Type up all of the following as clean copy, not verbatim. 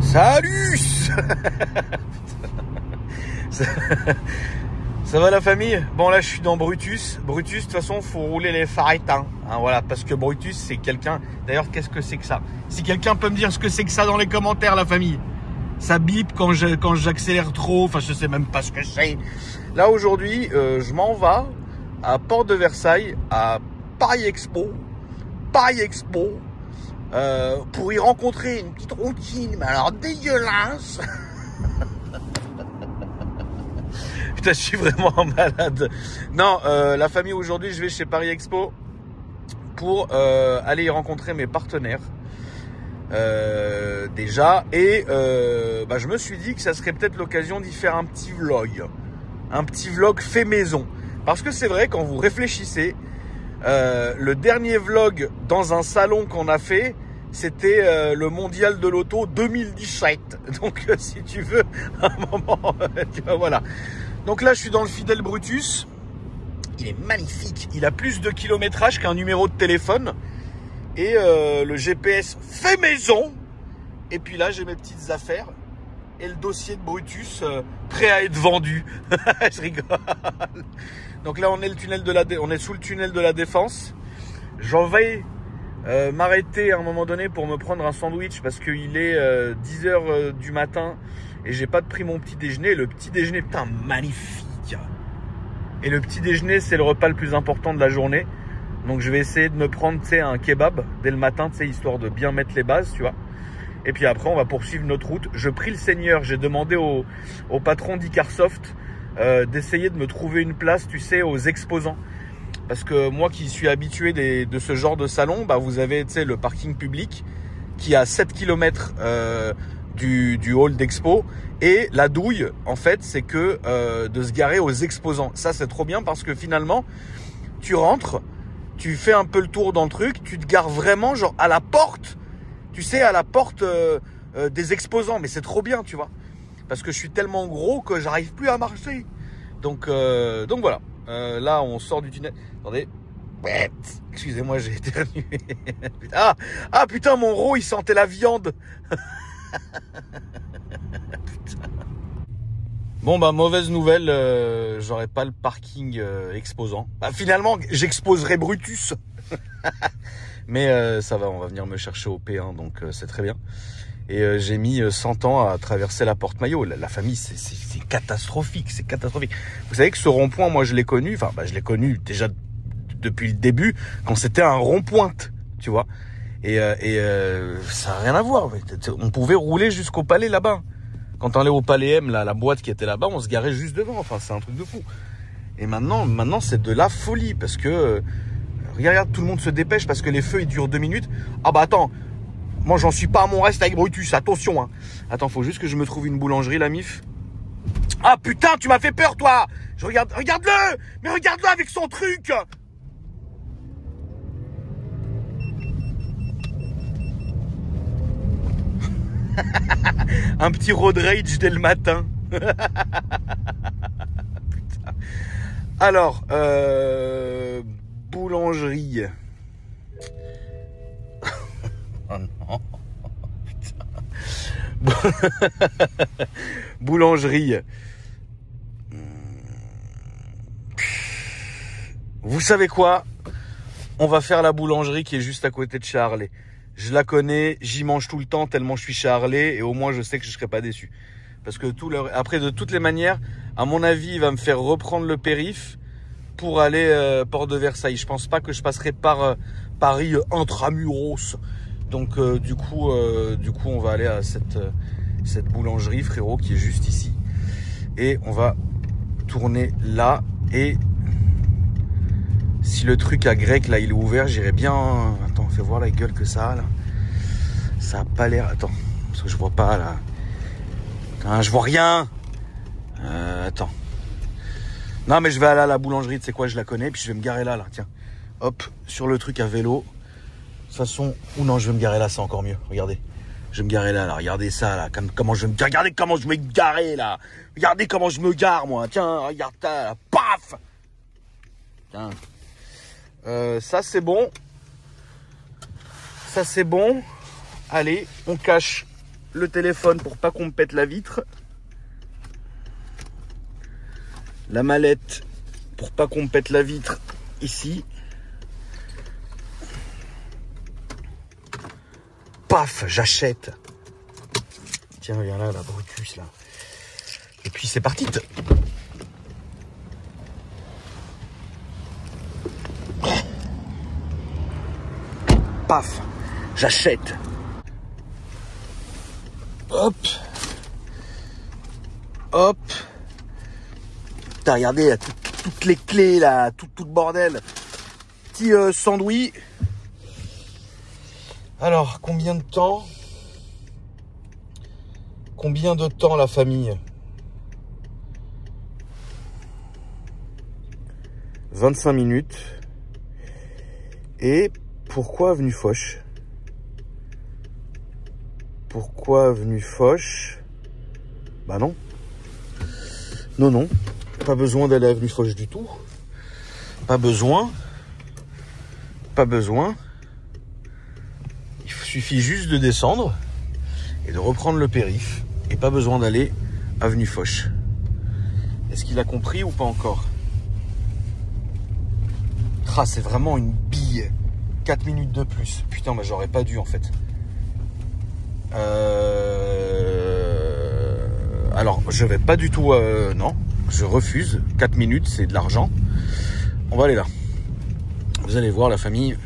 Salut. Ça va la famille? Bon là je suis dans Brutus. Brutus, de toute façon faut rouler les phares éteints, hein, voilà, parce que Brutus c'est quelqu'un. D'ailleurs qu'est-ce que c'est que ça? Si quelqu'un peut me dire ce que c'est que ça dans les commentaires, la famille. Ça bip quand j'accélère trop, enfin je sais même pas ce que c'est. Là aujourd'hui je m'en vais à Porte de Versailles, à Paris Expo. Pour y rencontrer une petite rouquine, mais alors dégueulasse. Putain, je suis vraiment malade. Non, la famille aujourd'hui, je vais chez Paris Expo pour aller y rencontrer mes partenaires déjà. Et je me suis dit que ça serait peut-être l'occasion d'y faire un petit vlog fait maison. Parce que c'est vrai, quand vous réfléchissez, le dernier vlog dans un salon qu'on a fait, c'était le mondial de l'auto 2017. Donc si tu veux, un moment, tu vois, voilà. Donc là, je suis dans le fidèle Brutus. Il est magnifique. Il a plus de kilométrage qu'un numéro de téléphone. Et le GPS fait maison. Et puis là, j'ai mes petites affaires. Et le dossier de Brutus prêt à être vendu. Je rigole. Donc là, on est sous le tunnel de la Défense. J'en vais m'arrêter à un moment donné pour me prendre un sandwich parce qu'il est 10h du matin et j'ai pas pris mon petit déjeuner. Le petit déjeuner, putain, magnifique. Et le petit déjeuner, c'est le repas le plus important de la journée. Donc je vais essayer de me prendre, tu sais, un kebab dès le matin, tu sais, histoire de bien mettre les bases, tu vois. Et puis après, on va poursuivre notre route. Je prie le Seigneur, j'ai demandé au patron d'Icarsoft d'essayer de me trouver une place, tu sais, aux exposants. Parce que moi qui suis habitué de ce genre de salon, vous avez, tu sais, le parking public qui est à 7 km du hall d'expo. Et la douille, en fait, c'est que de se garer aux exposants. Ça, c'est trop bien parce que finalement, tu rentres, tu fais un peu le tour dans le truc, tu te gares vraiment genre à la porte, tu sais, à la porte des exposants. Mais c'est trop bien, tu vois. Parce que je suis tellement gros que j'arrive plus à marcher. Donc voilà. Là, on sort du tunnel. Attendez. Excusez-moi, j'ai éternué. Ah putain, mon ro, il sentait la viande. Putain. Bon, mauvaise nouvelle. J'aurai pas le parking exposant. Finalement, j'exposerai Brutus. Mais ça va, on va venir me chercher au P1, donc c'est très bien. Et j'ai mis 100 ans à traverser la porte Maillot. La famille, c'est catastrophique, c'est catastrophique. Vous savez que ce rond-point, moi, je l'ai connu. Je l'ai connu déjà depuis le début, quand c'était un rond-pointe, tu vois. Et ça n'a rien à voir. On pouvait rouler jusqu'au palais là-bas. Quand on allait au palais M, la boîte qui était là-bas, on se garait juste devant. Enfin, c'est un truc de fou. Et maintenant, c'est de la folie parce que regarde, tout le monde se dépêche parce que les feux ils durent 2 minutes. Attends. Moi, j'en suis pas à mon reste avec Brutus, attention, hein. Attends, faut juste que je me trouve une boulangerie, la mif. Ah putain, tu m'as fait peur, toi. Regarde-le. Mais regarde-le avec son truc. Un petit road rage dès le matin. Putain. Alors, boulangerie. Oh non, putain. Boulangerie. Vous savez quoi? On va faire la boulangerie qui est juste à côté de chez Harley. Je la connais, j'y mange tout le temps tellement je suis chez Harley et au moins je sais que je ne serai pas déçu. Parce que après, de toutes les manières, à mon avis, il va me faire reprendre le périph' pour aller Porte de Versailles. Je pense pas que je passerai par Paris intramuros. Donc du coup on va aller à cette boulangerie, frérot, qui est juste ici. Et on va tourner là. Et si le truc à grec là il est ouvert, j'irai bien. Attends, fais voir la gueule que ça a là. Ça a pas l'air. Attends, parce que je vois pas là. Attends, je vois rien. Attends. Non mais je vais aller à la boulangerie, tu sais quoi, je la connais, puis je vais me garer là, tiens. Hop, sur le truc à vélo. De toute façon, ou non, je vais me garer là, c'est encore mieux. Regardez, je vais me garer là. Regardez ça là, regardez comment je vais me garer là. Regardez comment je me gare moi. Tiens, regarde ça, là. Paf. Tiens. Ça c'est bon. Ça c'est bon. Allez, on cache le téléphone pour pas qu'on me pète la vitre. La mallette pour pas qu'on me pète la vitre ici. Paf, j'achète. Tiens, regarde là, la Brutus là. Et puis c'est parti. Paf, j'achète. Hop. Hop. T'as regardé, il y a toutes les clés là, tout le bordel. Petit sandwich. Alors, combien de temps la famille? 25 minutes. Et pourquoi avenue Foch? Pourquoi avenue Foch? Bah non. Non. Pas besoin d'aller à avenue Foch du tout. Pas besoin. Il suffit juste de descendre et de reprendre le périph'. Et pas besoin d'aller avenue Foch. Est-ce qu'il a compris ou pas encore? Ah, c'est vraiment une bille. 4 minutes de plus. Putain, bah j'aurais pas dû en fait. Alors, je vais pas du tout... non, je refuse. 4 minutes, c'est de l'argent. On va aller là. Vous allez voir la famille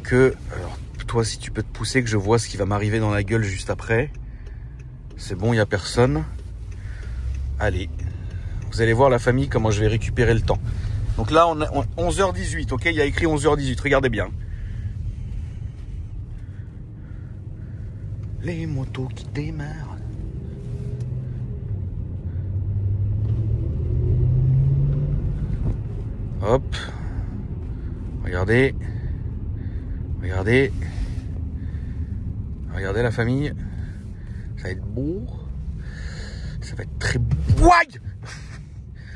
que... Alors, toi, si tu peux te pousser, que je vois ce qui va m'arriver dans la gueule juste après. C'est bon, il n'y a personne. Allez. Vous allez voir la famille, comment je vais récupérer le temps. Donc là, on a 11h18, ok? Il y a écrit 11h18, regardez bien. Les motos qui démarrent. Hop. Regardez. Regardez la famille. Ça va être beau. Ça va être très beau. Ouaille!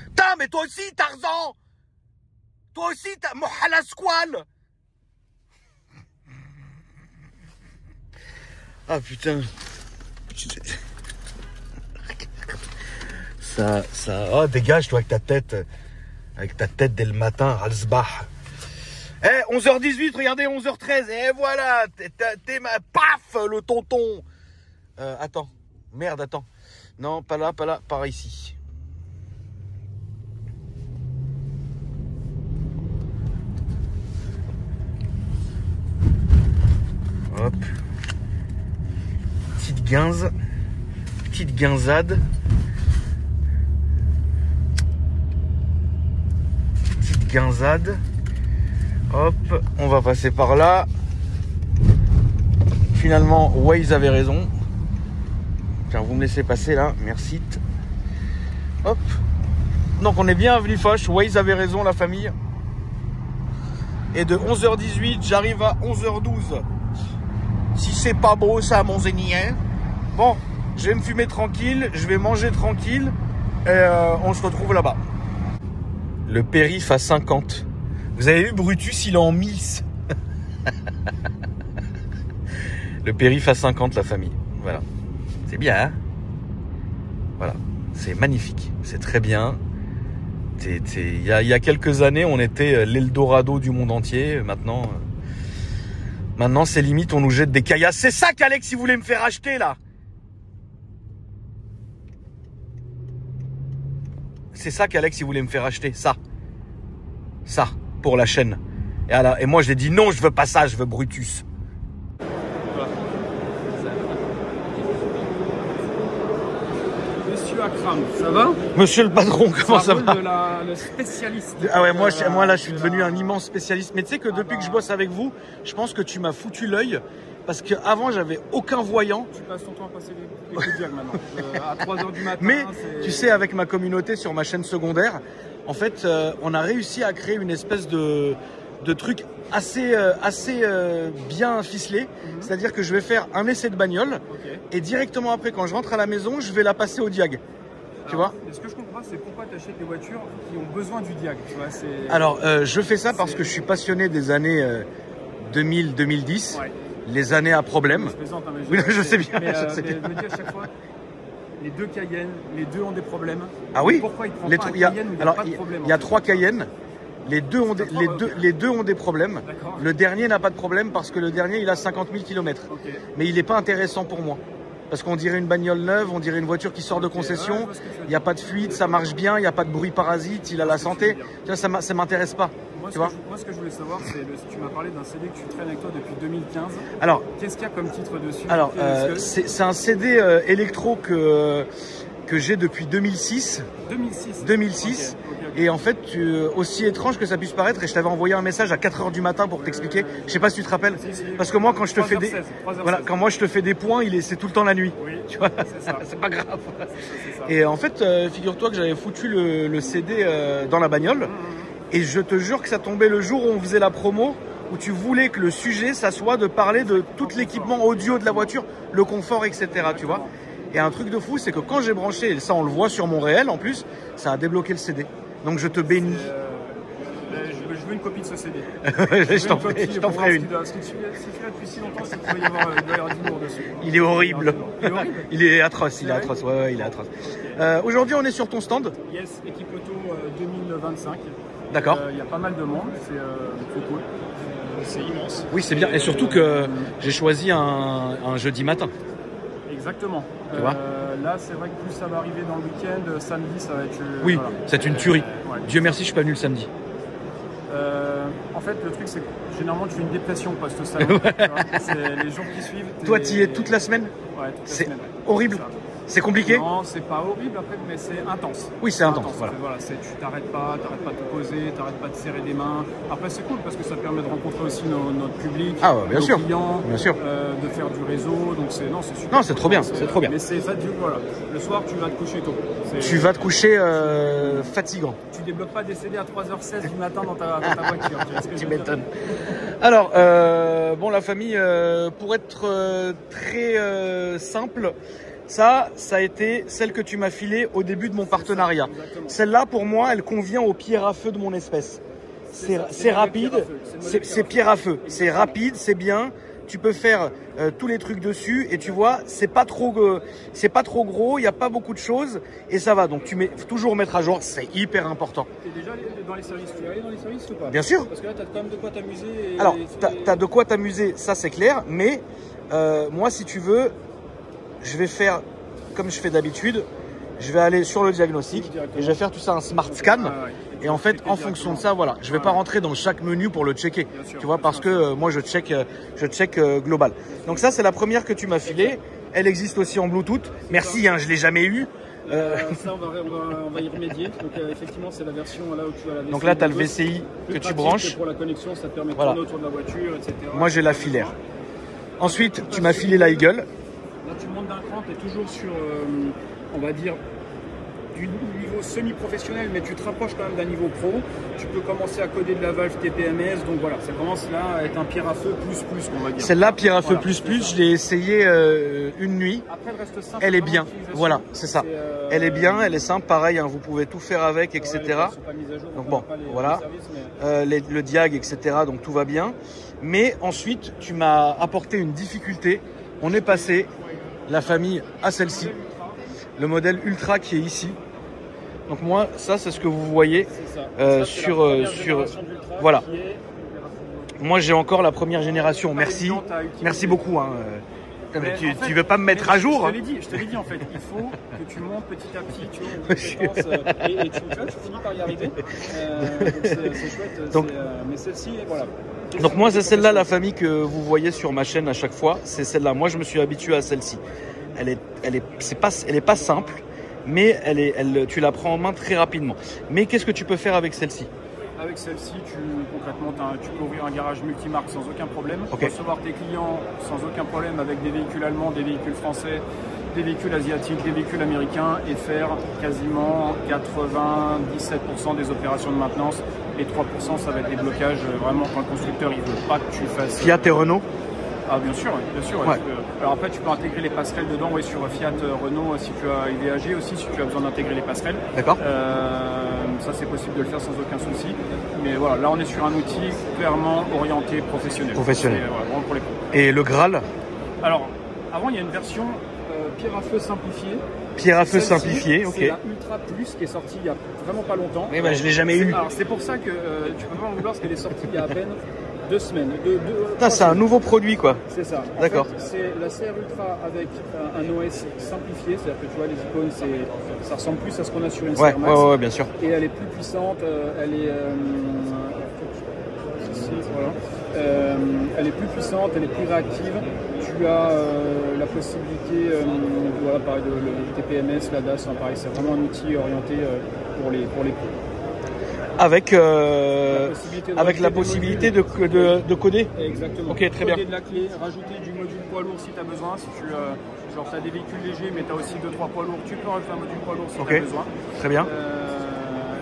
Putain, mais toi aussi, Tarzan! Toi aussi, t'as Mohala Squal! Ah putain. Ça. Oh, dégage, toi, avec ta tête dès le matin, Ralsbach. Eh, 11h18, regardez, 11h13. Et voilà, t'es ma. Paf, le tonton. Attends. Merde, attends. Non, pas là, par ici. Hop. Petite guinzade. Petite guinzade. Hop, on va passer par là. Finalement, Waze avait raison. Tiens, vous me laissez passer là, merci. Hop. Donc on est bien avenue Foch, Waze avait raison, la famille. Et de 11h18, j'arrive à 11h12. Si c'est pas beau ça, mon zénien. Bon, je vais me fumer tranquille, je vais manger tranquille. Et on se retrouve là-bas. Le périph' à 50. Vous avez vu, Brutus, il est en 1000. Le périph' à 50, la famille. Voilà. C'est bien, hein? Voilà. C'est magnifique. C'est très bien. Il y a quelques années, on était l'Eldorado du monde entier. Maintenant, c'est limite, on nous jette des caillasses. C'est ça qu'Alex, il voulait me faire acheter, là. C'est ça qu'Alex, il voulait me faire acheter. Ça, pour la chaîne. Et moi, j'ai dit non, je veux pas ça, je veux Brutus. Monsieur Akram, ça va? Monsieur le patron, comment ça va? Le spécialiste. Ah ouais, moi là, je suis devenu un immense spécialiste. Mais tu sais que depuis que je bosse avec vous, je pense que tu m'as foutu l'œil. Parce qu'avant, j'avais aucun voyant. Tu passes ton temps à passer les coups de diag maintenant. À 3h du matin. Mais tu sais, avec ma communauté sur ma chaîne secondaire, en fait, on a réussi à créer une espèce de truc assez bien ficelé. C'est-à-dire que je vais faire un essai de bagnole. Okay. Et directement après, quand je rentre à la maison, je vais la passer au diag. Tu vois? Ce que je comprends, c'est pourquoi tu achètes des voitures qui ont besoin du diag. Tu vois, alors, je fais ça parce que je suis passionné des années 2000-2010. Ouais. les années à problème. Je plaisante, hein, mais Oui, je sais bien. Mais, je sais mais bien. je me dis à chaque fois, les deux Cayenne, les deux ont des problèmes. Ah oui. Pourquoi il prend Les pas un il y a, Cayenne où il n'y a alors, pas de problème? il y a en fait 3 Cayennes. Les deux ont des, les deux ont des problèmes. D'accord. Le dernier n'a pas de problème parce que le dernier, il a 50 000 km. Ok. Mais il n'est pas intéressant pour moi. Parce qu'on dirait une bagnole neuve, on dirait une voiture qui sort de Ok, concession. ouais, je vois ce que tu veux Il n'y a dire. pas de fuite, ça marche bien, il n'y a pas de bruit parasite, il a la ce que tu santé. veux dire. Tu vois, ça m'intéresse pas. Moi, Tu vois ce que je voulais savoir, c'est tu m'as parlé d'un CD que tu traînes avec toi depuis 2015. Alors, Qu'est-ce qu'il y a comme titre dessus? c'est un CD électro que j'ai depuis 2006. 2006. Ok. Et en fait, aussi étrange que ça puisse paraître, et je t'avais envoyé un message à 4 h du matin pour t'expliquer. Je sais pas si tu te rappelles. Si. Parce que moi, quand je te fais 3h16, voilà, quand moi je te fais des points, c'est tout le temps la nuit. Oui, Tu vois, c'est ça. c'est pas grave. C'est ça. Et en fait, figure-toi que j'avais foutu le CD dans la bagnole, et je te jure que ça tombait le jour où on faisait la promo, où tu voulais que le sujet, ça soit de parler de tout l'équipement audio de la voiture, le confort, etc. Tu vois. Et un truc de fou, c'est que quand j'ai branché, et ça on le voit sur mon réel en plus, ça a débloqué le CD. Donc je te bénis. Je veux une copie de ce CD. Je t'en ferai une. Parce que tu l'as depuis si longtemps, c'est qu'il doit y avoir du lourd dessus. Il est horrible. Il est horrible. Il est atroce, il est atroce. Ouais, il est atroce. Aujourd'hui, on est sur ton stand. Yes, équipe auto 2025. D'accord. Il y a pas mal de monde, c'est cool. C'est immense. Oui, c'est bien. Et surtout que j'ai choisi un jeudi matin. Exactement. Tu vois là, c'est vrai que plus ça va arriver dans le week-end, samedi, ça va être. Oui, voilà. c'est une tuerie. Ouais. Dieu merci, je suis pas venu le samedi. En fait, le truc, c'est que généralement, tu fais une dépression post-salon. C'est les jours qui suivent. Toi, tu y es toute la semaine? Ouais, toute la C'est semaine. horrible. C'est compliqué? Non, c'est pas horrible après, mais c'est intense. Oui, c'est intense. Voilà. Tu t'arrêtes pas de te poser, t'arrêtes pas de serrer des mains. Après, c'est cool parce que ça permet de rencontrer aussi notre public, Ah, bien nos sûr. clients, Bien sûr. de faire du réseau. Donc c'est super. Non, c'est trop bien, c'est trop bien. Mais c'est ça, voilà. Le soir, tu vas te coucher tôt. Tu vas te coucher fatigant. Tu débloques pas des CD à 3h16 du matin dans ta voiture. Tu m'étonnes. Alors, bon, la famille, pour être très simple, ça a été celle que tu m'as filée au début de mon partenariat. Celle-là, pour moi, elle convient au pierre à feu de mon espèce. C'est rapide, c'est pierre à feu. C'est rapide, c'est bien. Tu peux faire tous les trucs dessus et tu vois, c'est pas trop gros, il n'y a pas beaucoup de choses et ça va. Donc tu mets toujours mettre à jour, c'est hyper important. Tu es déjà allé dans les services, tu es allé dans les services ou pas? Bien sûr. Parce que là, tu as quand même de quoi t'amuser. Alors, tu as de quoi t'amuser, ça c'est clair, mais moi si tu veux, je vais faire comme je fais d'habitude, je vais aller sur le diagnostic et je vais faire tout ça un smart scan. Et en fait, en fonction de ça, voilà, je vais pas rentrer dans chaque menu pour le checker, tu vois, parce que moi je check global. Donc ça, c'est la première que tu m'as filée. Elle existe aussi en Bluetooth. Merci, hein, je l'ai jamais eu. Ça, on va y remédier. Donc effectivement, c'est la version là où tu as la VCI. Donc là, tu as le VCI que tu branches. Pour la connexion, ça te permet de voilà. tourner autour de la voiture, etc. Moi, j'ai la filaire. Ensuite, tu m'as filé la Eagle. Là, tu montes d'un cran, tu es toujours sur, on va dire, du niveau semi-professionnel, mais tu te rapproches quand même d'un niveau pro. Tu peux commencer à coder de la valve TPMS, donc voilà, ça commence là à être un pierre à feu plus, on va dire. Celle-là, pierre à feu plus, je l'ai essayé une nuit. Après, elle reste simple. Elle est bien, voilà, c'est ça. Elle est bien, elle est simple, pareil, hein, vous pouvez tout faire avec, etc. Donc bon, voilà, le diag, etc. Donc tout va bien. Mais ensuite, tu m'as apporté une difficulté. On est passé, la famille, à celle-ci. Le modèle Ultra qui est ici. Donc moi, ça c'est ce que vous voyez voilà. Moi j'ai encore la première génération. Merci beaucoup. Hein. Tu veux pas me mettre à jour? Je te l'ai dit en fait. Il faut que tu montes petit à petit. Tu vois, et tu finis par y arriver. C'est chouette. Donc, mais celle-ci, voilà. Donc moi c'est celle-là la famille que vous voyez sur ma chaîne à chaque fois. C'est celle-là. Moi je me suis habitué à celle-ci. Elle est pas simple, mais tu la prends en main très rapidement. Mais qu'est-ce que tu peux faire avec celle-ci? Avec celle-ci, concrètement, tu peux ouvrir un garage multimarque sans aucun problème. Okay. Recevoir tes clients sans aucun problème avec des véhicules allemands, des véhicules français, des véhicules asiatiques, des véhicules américains et faire quasiment 97% des opérations de maintenance. Et 3%, ça va être des blocages vraiment quand le constructeur il veut pas que tu fasses. Fiat et Renault? Ah bien sûr, bien sûr. Ouais. Alors après tu peux intégrer les passerelles dedans, oui, sur Fiat, Renault, si tu as IVAG aussi, si tu as besoin d'intégrer les passerelles. D'accord. Ça c'est possible de le faire sans aucun souci. Mais voilà, là on est sur un outil clairement orienté professionnel. Professionnel. Voilà, vraiment pour les pros. Et le Graal? Alors, avant il y a une version pierre à feu simplifiée. Pierre à feu simplifiée, ok. C'est la Ultra Plus qui est sortie il y a vraiment pas longtemps. Oui, bah, je l'ai jamais eu. Alors c'est pour ça que tu peux pas en vouloir parce qu'elle est sortie il y a à peine 2 semaines. C'est un nouveau produit quoi. C'est ça. D'accord. C'est la CR Ultra avec un OS simplifié, c'est-à-dire que tu vois les icônes, ça ressemble plus à ce qu'on a sur une CR Max. Ouais, bien sûr. Et elle est plus puissante, elle est elle est plus puissante, elle est plus réactive. Tu as la possibilité, voilà, pareil, le TPMS, la DAS, enfin, pareil, c'est vraiment un outil orienté pour les pros. Avec la possibilité de coder. Exactement. Ok, très bien. Coder de la clé, rajouter du module poids lourd si tu as besoin. Si tu as des véhicules légers, mais tu as aussi 2-3 poids lourds, tu peux rajouter un module poids lourd si tu as besoin. Très bien.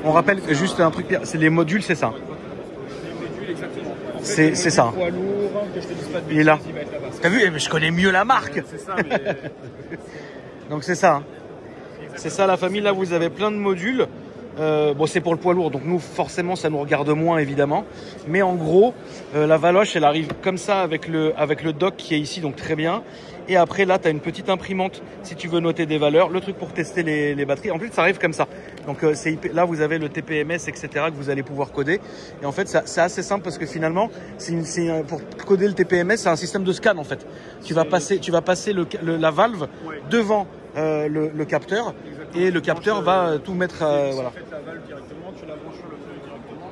On rappelle juste un truc, c'est les modules, c'est ça. Les modules, exactement. C'est ça. Poids lourd, que je te dise pas de bêtises, il est là. il va être là-bas. T'as vu, je connais mieux la marque. C'est ça, mais... Donc c'est ça. C'est ça la famille, là vous avez plein de modules. Bon, c'est pour le poids lourd, donc nous forcément ça nous regarde moins évidemment, mais en gros la Valoche elle arrive comme ça avec le dock qui est ici, donc très bien. Et après là tu as une petite imprimante si tu veux noter des valeurs, le truc pour tester les batteries, en plus ça arrive comme ça, donc là vous avez le TPMS etc que vous allez pouvoir coder. Et en fait c'est assez simple parce que finalement pour coder le TPMS c'est un système de scan en fait. Tu vas passer la valve devant le capteur. Et le capteur va tout mettre. Voilà. Tu la valve directement, tu la branches sur le feu directement.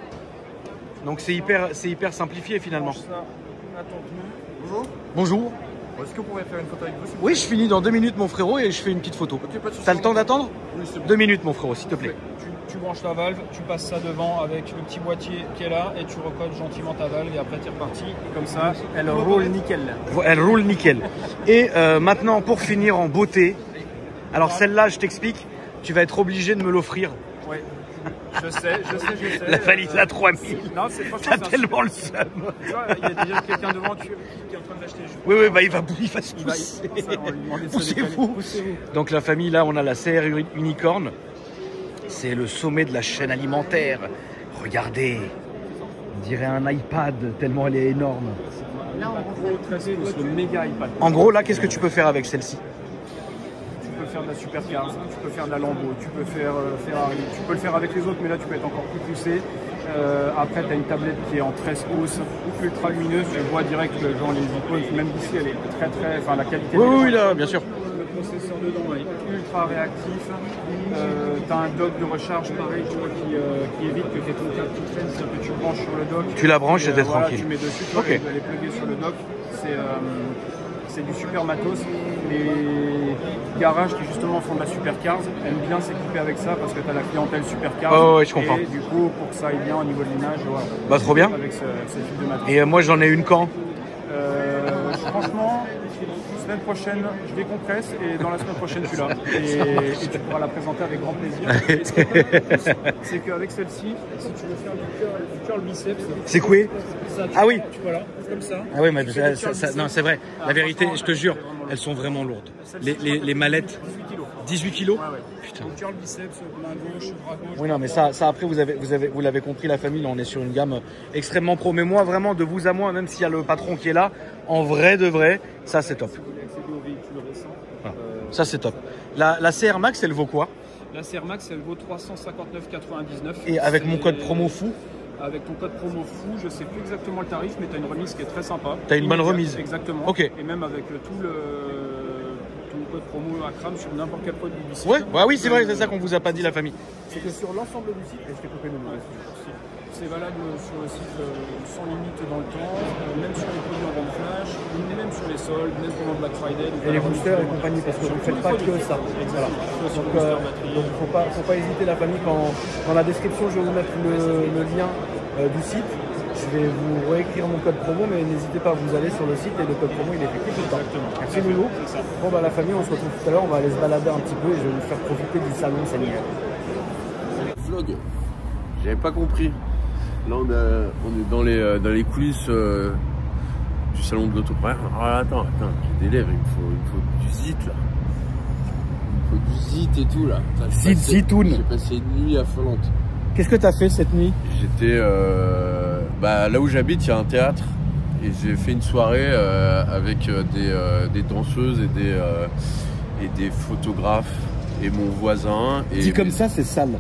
Donc c'est hyper simplifié finalement. Bonjour. Bonjour. Est-ce que vous pourriez faire une photo avec vous? Oui, je finis dans 2 minutes mon frérot et je fais une petite photo. Okay, t'as le temps d'attendre? Oui, c'est bon. 2 minutes mon frérot, s'il te plaît. Tu branches la valve, tu passes ça devant avec le petit boîtier qui est là et tu recodes gentiment ta valve et après tu es reparti. Et comme ça, elle roule nickel. Elle roule nickel. Et maintenant pour finir en beauté. Alors celle-là, je t'explique, tu vas être obligé de me l'offrir. Oui, je sais. La valise à 3000. Non, c'est franchement. T'as tellement le seum. Tu vois, il y a déjà quelqu'un devant qui est en train d'acheter. Oui, bah il va se pousser. Poussez-vous. Donc la famille, là, on a la CR Unicorn. C'est le sommet de la chaîne alimentaire. Regardez, on dirait un iPad tellement elle est énorme. Là, en gros, 13 pouces, le méga iPad. En gros, là, qu'est-ce que tu peux faire avec celle-ci? Tu peux faire de la supercar, tu peux faire de la Lambo, tu peux faire Ferrari, tu peux le faire avec les autres, mais là tu peux être encore plus poussé. Après, tu as une tablette qui est en 13 pouces, ultra lumineuse, tu vois direct genre les icônes, même d'ici elle est très, enfin la qualité. Oui, là, bien sûr. Le processeur dedans est ultra réactif. Tu as un dock de recharge pareil, tu vois, qui évite que tu aies ton câble qui traîne, c'est-à-dire que tu branches sur le dock. Tu la branches et t'es tranquille. Tu mets dessus, tu vois, elle est pluguée sur le dock. C'est du super matos. Les garages qui justement font de la supercars aiment bien s'équiper avec ça parce que tu as la clientèle supercars. Oh ouais, je comprends. Et du coup, pour que ça aille bien au niveau de l'image, voilà. Bah trop bien. Avec ce type de matos. Et moi j'en ai une quand? Franchement, semaine prochaine, je décompresse et dans la semaine prochaine, tu l'as. Et tu pourras la présenter avec grand plaisir. Et ce qui est cool, c'est qu'avec celle-ci, si tu veux faire du curl biceps, c'est quoi ça, ah oui, tu vois là, comme ça. Ah oui, mais non, c'est vrai. La vérité, je te jure, elles sont vraiment lourdes. Les mallettes, 18 kilos. Ouais. Putain. Donc curl biceps, main gauche, bras gauche. Oui, non, mais ça après, vous l'avez compris, la famille, là, on est sur une gamme extrêmement pro. Mais moi, vraiment, de vous à moi, même s'il y a le patron qui est là, en vrai de vrai, ça c'est top. Voilà. Ça c'est top. La CR Max, elle vaut quoi? La CR Max, elle vaut 359,99. Et avec mon code promo fou? Avec ton code promo fou, je sais plus exactement le tarif, mais tu as une remise qui est très sympa. Tu as une bonne remise? Exactement. Ok. Et même avec tout ton code promo à crame sur n'importe quel produit du site. Ouais, oui, c'est vrai, c'est ça qu'on vous a pas dit, la famille. C'est que sur l'ensemble du site, et je t'ai coupé le nom. C'est valable sur le site sans limite dans le temps, même sur les produits en vente flash, même sur les soldes, même pendant Black Friday. Et les boosters et compagnie, parce que vous ne faites pas que ça. Voilà. Donc faut pas hésiter la famille, dans la description je vais vous mettre le lien du site. Je vais vous réécrire mon code promo, mais n'hésitez pas, vous allez sur le site et le code promo il est effectif tout le temps. Merci Loulou. Bon bah la famille, on se retrouve tout à l'heure, on va aller se balader un petit peu et je vais vous faire profiter du salon Seigneur. Vlog, j'avais pas compris. Là on est dans les coulisses du salon de l'auto. Ouais, attends, j'ai des lèvres, il me faut du zit là. Il me faut du zit et tout là. Zitoun. J'ai passé une nuit affolante. Qu'est-ce que tu as fait cette nuit? J'étais là où j'habite, il y a un théâtre et j'ai fait une soirée avec des danseuses et des photographes et mon voisin. Et dit comme ça, c'est sale.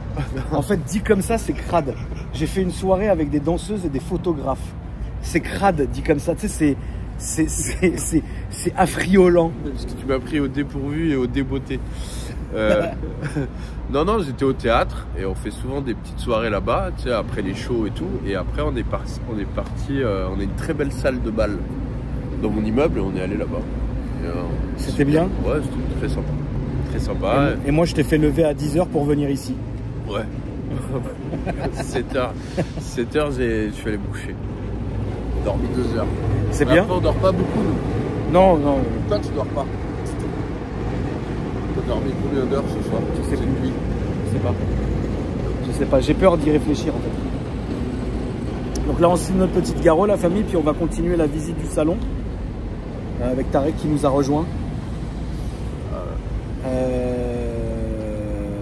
En fait, dit comme ça, c'est crade. J'ai fait une soirée avec des danseuses et des photographes. C'est crade, dit comme ça. Tu sais, c'est affriolant. Parce que tu m'as pris au dépourvu et au débeauté. Non, j'étais au théâtre et on fait souvent des petites soirées là-bas, tu sais, après les shows et tout. Et après, on est parti, on a une très belle salle de bal dans mon immeuble et on est allé là-bas. C'était bien? Ouais, c'était très sympa. Très sympa. Et moi, je t'ai fait lever à 10h pour venir ici. Ouais. 7h, je suis allé boucher. J'ai dormi 2 heures. C'est bien? Après, on dort pas beaucoup, nous. Non. Toi, tu dors pas. Tu as dormi combien d'heures ce soir? Je sais plus. Je sais pas. J'ai peur d'y réfléchir, en fait. Donc là, on signe notre petite garo, la famille, puis on va continuer la visite du salon avec Tarek qui nous a rejoint.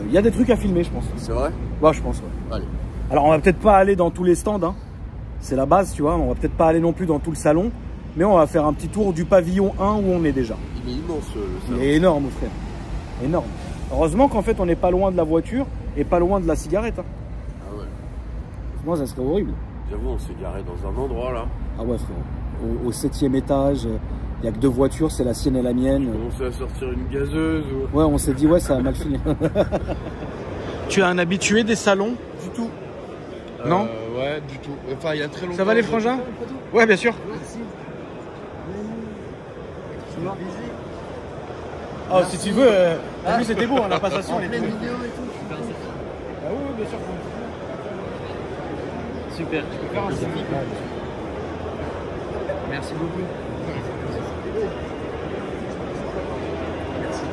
Il y a des trucs à filmer, je pense. C'est vrai? Ouais, je pense, ouais. Allez. Alors, on va peut-être pas aller dans tous les stands, hein. C'est la base, tu vois. On va peut-être pas aller non plus dans tout le salon, mais on va faire un petit tour du pavillon 1 où on est déjà. Il est immense, le salon. Il est énorme, mon frère. Énorme. Heureusement qu'en fait, on n'est pas loin de la voiture et pas loin de la cigarette, hein. Ah ouais. Moi, ça serait horrible. J'avoue, on s'est garé dans un endroit là. Ah ouais, frère. Au 7e étage, il n'y a que 2 voitures, c'est la sienne et la mienne. On commençait à sortir une gazeuse. Ouais, on s'est dit, ouais, ça a mal fini. Tu es un habitué des salons? Du tout. Non? Ouais, du tout. Enfin, il y a très longtemps. Ça va les frangins? Ouais, bien sûr. Oh, si tu veux, en plus c'était beau, hein, la passation. Elle était... Ah oui, bien sûr. Super, tu peux faire un selfie. Merci beaucoup.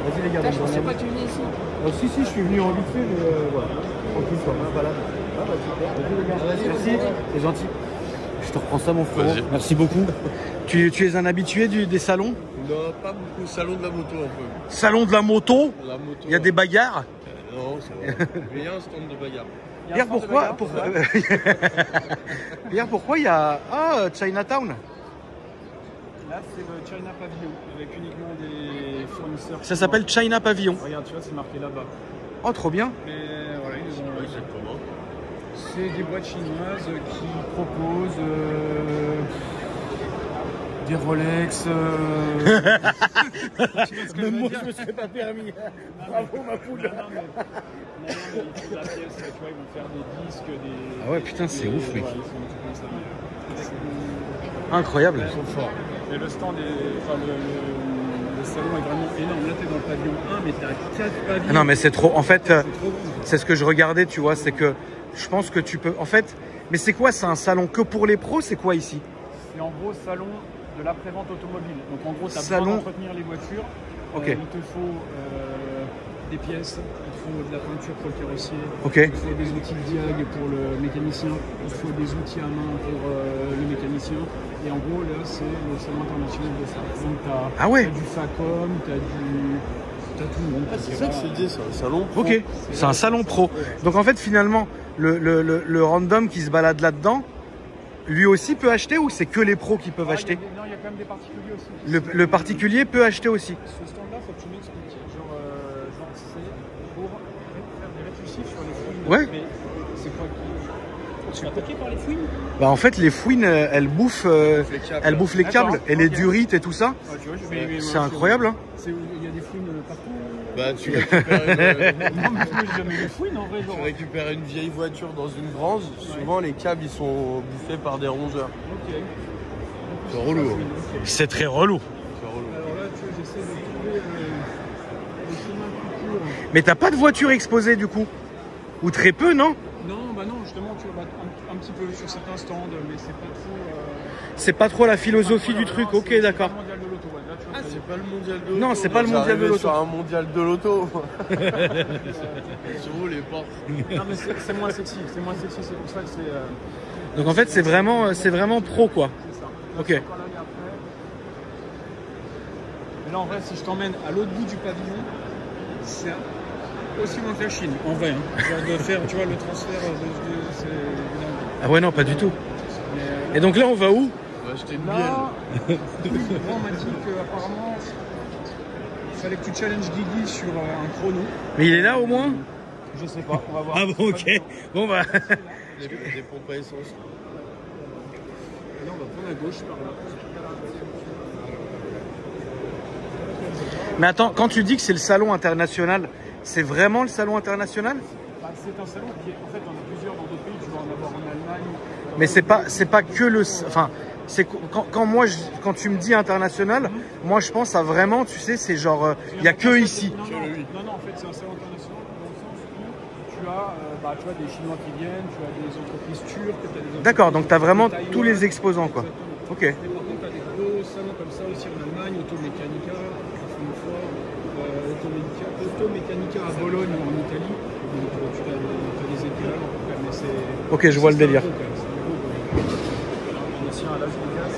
Vas-y les gars, Je pensais pas que tu venais ici. Si, je suis venu en vite fait, mais voilà. Tranquille, quoi, balade. Ah bah super. Vas-y les gars, merci, c'est gentil. Je te reprends ça mon frère. Merci beaucoup. Tu es un habitué des salons? Non, pas beaucoup. Salon de la moto un peu. Salon de la moto? La moto. Il y a des bagarres? Non, ça va. Mais il y a un stand de bagarre. Hier pourquoi il y a Chinatown? Là, c'est le China Pavillon, avec uniquement des fournisseurs. Ça s'appelle China Pavillon. Regarde, tu vois, c'est marqué là-bas. Oh, trop bien. Mais voilà, ils ont. Exactement. C'est des boîtes chinoises qui proposent des Rolex. Même moi, je me serais pas permis. Bravo, ma poule. Non, mais ils font de la pièce, tu vois, ils vont faire des disques, des. Ah ouais, putain, c'est ouf, mec. Voilà, ils sont comme ça. Incroyable. Ils sont forts. Et le stand le salon est vraiment énorme. Là, t'es dans le pavillon 1, mais t'as 4 pavillons. Non, mais c'est trop. En fait, c'est trop cool. c'est ce que je regardais, tu vois, c'est que je pense que tu peux. En fait, mais c'est quoi? C'est un salon que pour les pros? C'est quoi ici? C'est en gros salon de l'après-vente automobile. Donc en gros, tu as Salon... besoin d'entretenir les voitures. Ok. Il te faut des pièces, il faut de la peinture pour le carrossier, Ok. il faut des outils de diag pour le mécanicien, il faut des outils à main pour le mécanicien. Et en gros, là, c'est le salon international de ça. Donc tu as, du Facom, t'as tout le monde. Ah, c'est ça que c'est dit, c'est un salon pro. Ok, c'est un salon pro. Donc en fait, finalement, le random qui se balade là-dedans, lui aussi peut acheter ou c'est que les pros qui peuvent acheter? Non, il y a quand même des particuliers aussi. Le particulier peut acheter aussi. Ce stand-là, faut que tu m'expliques. Genre c'est pour faire des réfléchis sur les fouines. Ouais. Mais c'est quoi qui... Tu es attaqué par les fouines? Bah en fait, les fouines, elles bouffent les câbles et les durites et tout ça. Ah, tu vois, c'est incroyable, hein. Il y a des fouines partout. Bah tu récupères Non, mais j'ai jamais les fouines en vrai. Genre. Tu récupères une vieille voiture dans une grange, souvent les câbles ils sont bouffés par des rongeurs. Ok. C'est relou. C'est très relou. Alors là, tu vois, j'essaie de trouver le chemin plus court. Mais t'as pas de voiture exposée du coup? Ou très peu, non? Non, bah non, justement, tu vois, un petit peu sur certains stands, mais c'est pas trop... C'est pas trop la philosophie du truc, ok, d'accord. Ah, c'est pas le mondial de l'auto. Non, c'est pas le mondial de l'auto. Sur un mondial de l'auto. Sur vous les portes. Non mais c'est moins sexy, c'est pour ça que c'est... Donc en fait c'est vraiment pro quoi. C'est ça. Ok. là, en vrai, si je t'emmène à l'autre bout du pavillon, c'est aussi loin que la Chine, en vrai. Hein. Genre de faire, tu vois, le transfert c'est... Ah ouais, non, pas du tout. Et donc là, on va où? On va acheter une Là, bielle. on m'a dit qu'apparemment, il fallait que tu challenges Guigui sur un chrono. Mais il est là au moins? Je sais pas, on va voir. Ah bon, ok. Bon bah. Des pompes à essence. Et là, on va prendre à gauche par là. Mais attends, quand tu dis que c'est le salon international, c'est vraiment le salon international? Bah, c'est un salon qui est, en fait, on a plusieurs dans d'autres pays, tu vas en avoir en Allemagne. Mais c'est pas que le, enfin, c'est quand tu me dis international, moi je pense à vraiment, tu sais, c'est genre, il y a que ici. Non, en fait, c'est un salon international dans le sens où tu as des Chinois qui viennent, tu as des entreprises turques, tu as des entreprises. D'accord, donc tu as vraiment de Taïwan, tous les exposants, quoi. exactement. Ok. Et par contre, tu as des gros salons comme ça aussi en Allemagne, Automechanica, Automechanica à Bologne en Italie. Donc, tu as des équivalents à peu près, mais c'est. Ok, je vois le délire. On est aussi à Las Vegas.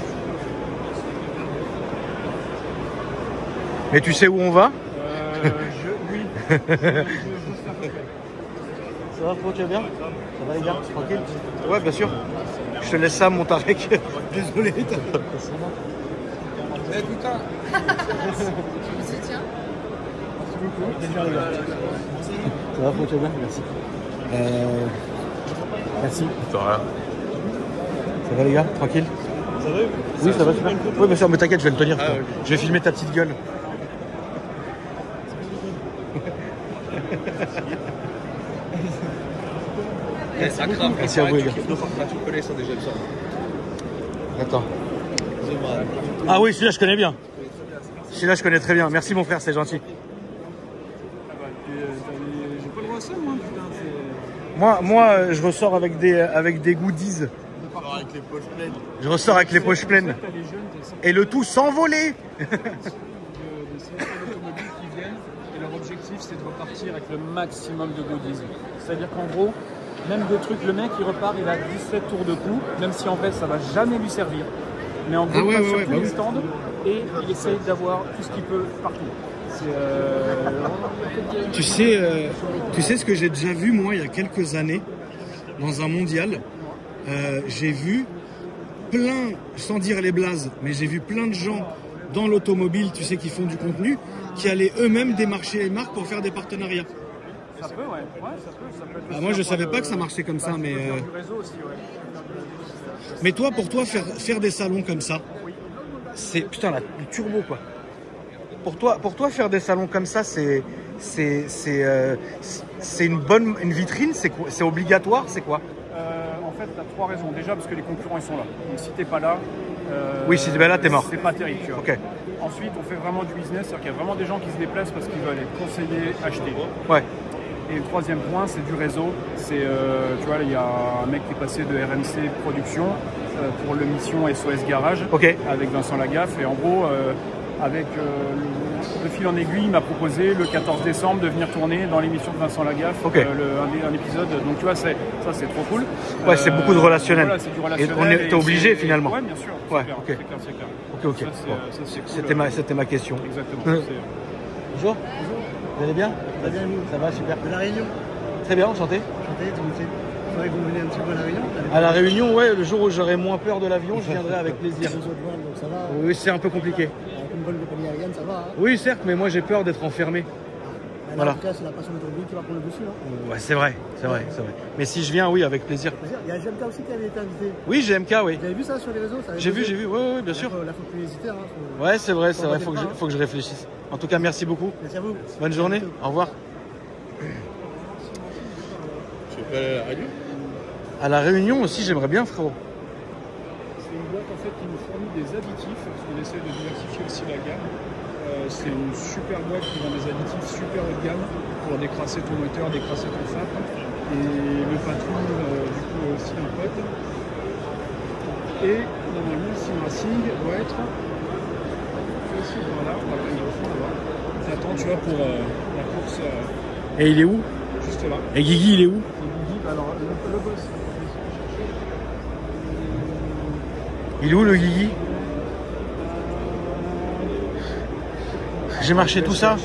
Mais tu sais où on va? Oui. Je sais à peu près. Ça va, tu vas bien? Ça va les gars? Tranquille? Ouais, bien sûr. Je te laisse ça, mon Tarek. Désolé. Eh putain. Je me soutiens. Ça va, tu vas bien? Merci. Merci. Ça va. Ça va les gars? Tranquille? Ça va? Oui, ça va super. Oui, bien sûr, mais t'inquiète, je vais le tenir. Ah, ok. Je vais filmer ta petite gueule. Ça crame. Merci à vous les gars. Tu connais ça déjà, ça. Attends. Ah oui, celui-là je connais bien. Celui-là je connais très bien. Merci mon frère, c'est gentil. J'ai pas le droit à ça, moi, putain. Moi, je ressors avec des goodies. Avec les poches pleines. Je ressors avec les poches pleines. T'as les jeunes, t'as Et le tout sans voler. des sélections automobiles qui viennent et leur objectif c'est de repartir avec le maximum de goodies. C'est-à-dire qu'en gros, même des trucs, le mec il repart, il a 17 tours de cou, même si en vrai ça va jamais lui servir. Mais en gros, il passe sur tous les stands et il essaye d'avoir tout ce qu'il peut partout. Tu sais ce que j'ai déjà vu moi il y a quelques années dans un mondial. J'ai vu plein, sans dire les blazes, mais j'ai vu plein de gens dans l'automobile, tu sais, qui font du contenu, qui allaient eux-mêmes démarcher les marques pour faire des partenariats. Ça peut, ouais. Ça peut être Moi, je aussi savais un pas point que ça marchait comme ça, mais. du réseau aussi, ouais. Mais toi, pour toi, faire des salons comme ça, c'est putain le turbo quoi. Pour toi, faire des salons comme ça, c'est une vitrine, c'est obligatoire, c'est quoi? En fait, tu as trois raisons. Déjà, parce que les concurrents ils sont là. Donc si t'es pas là, Oui, si t'es pas là, t'es mort. C'est pas terrible, tu vois. Ok. Ensuite, on fait vraiment du business, c'est-à-dire qu'il y a vraiment des gens qui se déplacent parce qu'ils veulent être conseillés, acheter. Ouais. Et le troisième point, c'est du réseau. C'est, tu vois, il y a un mec qui est passé de RMC Production pour l'émission SOS Garage avec Vincent Lagaffe. Et en gros, avec le fil en aiguille, il m'a proposé le 14 décembre de venir tourner dans l'émission de Vincent Lagaffe, un épisode. Donc tu vois, ça c'est trop cool. Ouais, c'est beaucoup de relationnel. Voilà, c'est du relationnel. Et t'es obligé finalement. Ouais, bien sûr. Ouais, clair, ok. c'est clair, c'est clair. Ok. Ça, c'est cool. C'était ma question. Exactement. Bonjour. Vous allez bien? Très bien, vous. Ça va, super. De la Réunion. Très bien, enchanté. Enchanté, Timothée. Il faudrait que vous veniez un petit peu à la Réunion. À la Réunion, ouais, le jour où j'aurai moins peur de l'avion, je viendrai avec plaisir. Les autres vols, donc ça va. Oui, c'est un peu compliqué. Avec une bonne compagnie aérienne, ça va. Hein. Oui, certes, mais moi j'ai peur d'être enfermé. Là, Voilà. En tout cas, c'est la passion automobile qui va prendre le dessus. Hein. Ouais, c'est vrai. Mais si je viens, oui, avec plaisir. Il y a GMK aussi qui avait été invité. Oui, GMK, oui. Vous avez vu ça sur les réseaux? J'ai vu, oui, bien sûr. Là, faut plus hésiter. Hein. Ouais, c'est vrai, faut que je réfléchisse. En tout cas, merci beaucoup. Merci à vous. Bonne journée, au revoir. Tu veux pas aller à la Réunion? À la Réunion aussi, j'aimerais bien, frérot. C'est une boîte en fait qui nous fournit des additifs, parce qu'on essaie de diversifier aussi la gamme. C'est une super boîte qui vend des additifs super haut de gamme pour décrasser ton moteur, décrasser ton FAP. Et le patron, du coup, est aussi un pote. Et normalement, le Sim Racing doit être aussi par là, on va aller au fond là-bas. J'attends, tu vois, pour la course Et il est où? juste là. Et Guigui, il est où? Et Guigui, alors le boss. Il est où le Guigui? J'ai marché tout ça.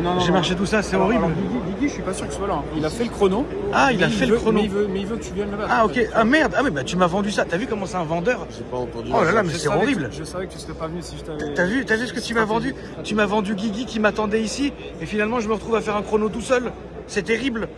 Non. J'ai marché tout ça, c'est horrible. Alors, Guigui, je suis pas sûr que ce soit là. Il a fait le chrono. Ah, il a fait le chrono. Mais il veut que tu viennes là-bas. Ah, ok. Ah, merde. Ah, mais bah, tu m'as vendu ça. T'as vu comment c'est un vendeur? J'ai pas entendu. Oh là là, mais c'est horrible. Je savais que tu serais pas venu si je t'avais. T'as vu ce que tu m'as vendu? Tu m'as vendu Guigui qui m'attendait ici. Et finalement, je me retrouve à faire un chrono tout seul. C'est terrible.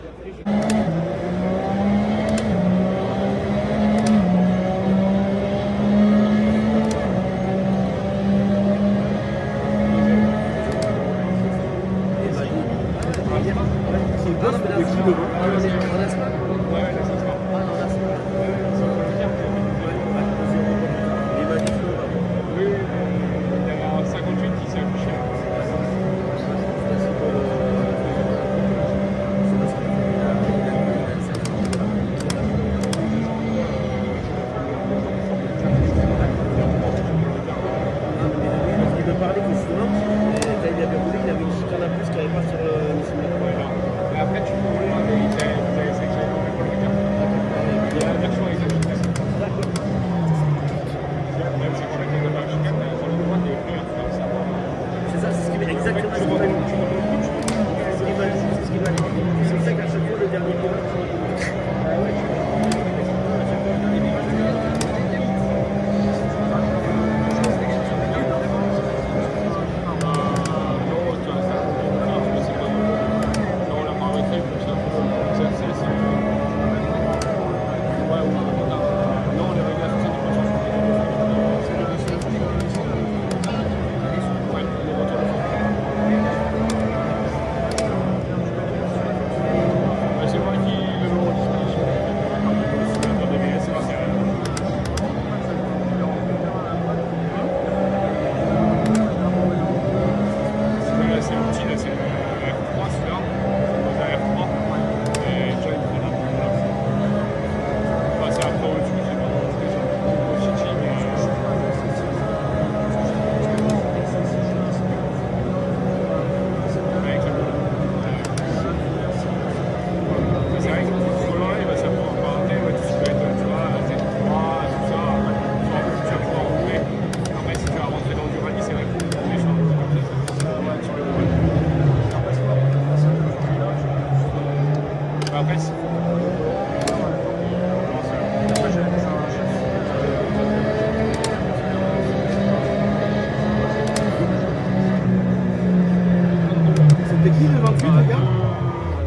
C'était qui le 28, les gars?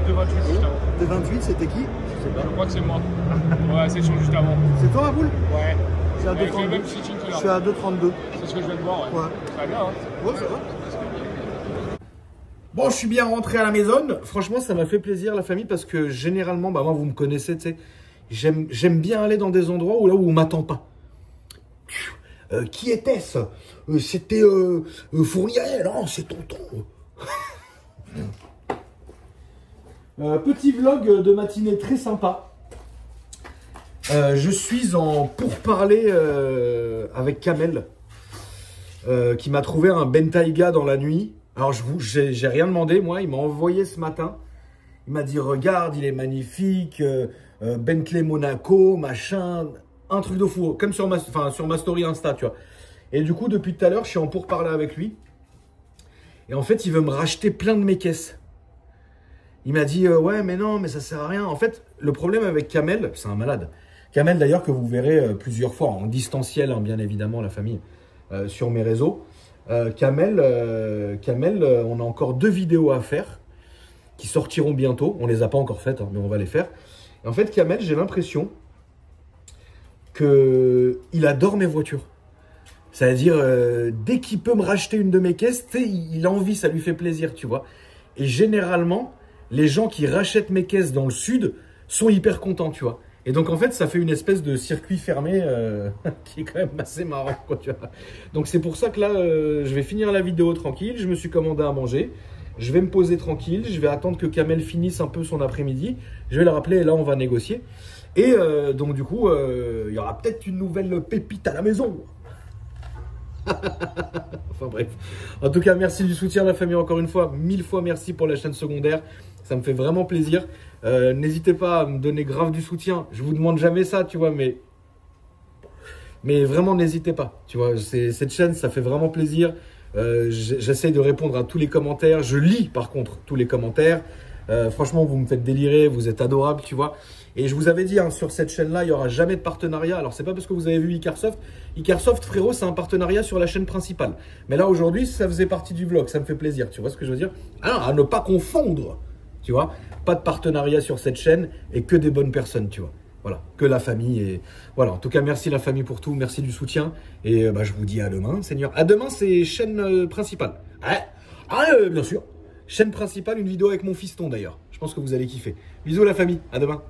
De 28 juste avant. Le 28, c'était qui? Je crois que c'est moi. Ouais, c'est sûr juste avant. C'est toi, ma boule? Ouais. Je suis à Avec le 2,32. même sitting que Je là. suis à 2,32. C'est ce que je viens de voir, ouais. Ouais. Très bien, hein. Ouais, ça va. Bon, je suis bien rentré à la maison. Franchement, ça m'a fait plaisir, la famille, parce que généralement, bah, moi, vous me connaissez, tu sais, j'aime bien aller dans des endroits où on m'attend pas. Qui était-ce? C'était Fournier, non, c'est tonton. Petit vlog de matinée très sympa. Je suis en pourparlers avec Kamel, qui m'a trouvé un Bentayga dans la nuit. Alors, j'ai rien demandé, moi. Il m'a envoyé ce matin. Il m'a dit, regarde, il est magnifique. Bentley Monaco, machin. Un truc de fou. Comme sur ma story Insta, tu vois. Et du coup, depuis tout à l'heure, je suis en pourparlers avec lui. Et en fait, il veut me racheter plein de mes caisses. Il m'a dit, ouais, mais non, mais ça sert à rien. En fait, le problème avec Kamel, c'est un malade. Kamel, d'ailleurs, que vous verrez plusieurs fois en distanciel, hein, bien évidemment, la famille, sur mes réseaux. Kamel, on a encore 2 vidéos à faire qui sortiront bientôt. On les a pas encore faites, hein, mais on va les faire. Et en fait, Kamel, j'ai l'impression qu'il adore mes voitures. C'est-à-dire, dès qu'il peut me racheter une de mes caisses, il a envie, ça lui fait plaisir, tu vois. Et généralement, les gens qui rachètent mes caisses dans le sud sont hyper contents, tu vois. Et donc, en fait, ça fait une espèce de circuit fermé qui est quand même assez marrant, quoi, tu vois. Donc, c'est pour ça que là, je vais finir la vidéo tranquille. Je me suis commandé à manger. Je vais me poser tranquille. Je vais attendre que Kamel finisse un peu son après-midi. Je vais le rappeler et là, on va négocier. Et donc, du coup, il y aura peut-être une nouvelle pépite à la maison. Enfin bref. En tout cas, merci du soutien, la famille, encore une fois. 1000 fois merci pour la chaîne secondaire. Ça me fait vraiment plaisir. N'hésitez pas à me donner grave du soutien. Je vous demande jamais ça, tu vois, mais vraiment, n'hésitez pas. Tu vois, cette chaîne, ça fait vraiment plaisir. J'essaye de répondre à tous les commentaires. Je lis par contre tous les commentaires. Franchement, vous me faites délirer, vous êtes adorables, tu vois. Et je vous avais dit, hein, sur cette chaîne-là, il n'y aura jamais de partenariat. Alors, c'est pas parce que vous avez vu Icarsoft. Icarsoft, frérot, c'est un partenariat sur la chaîne principale. Mais là, aujourd'hui, ça faisait partie du vlog. Ça me fait plaisir, tu vois ce que je veux dire? Alors, à ne pas confondre, tu vois. Pas de partenariat sur cette chaîne et que des bonnes personnes, tu vois. Voilà, que la famille. Et voilà, en tout cas, merci la famille pour tout. Merci du soutien. Et bah, je vous dis à demain, Seigneur. À demain, c'est chaîne principale. Bien sûr. Chaîne principale, une vidéo avec mon fiston d'ailleurs. Je pense que vous allez kiffer. Bisous la famille, à demain.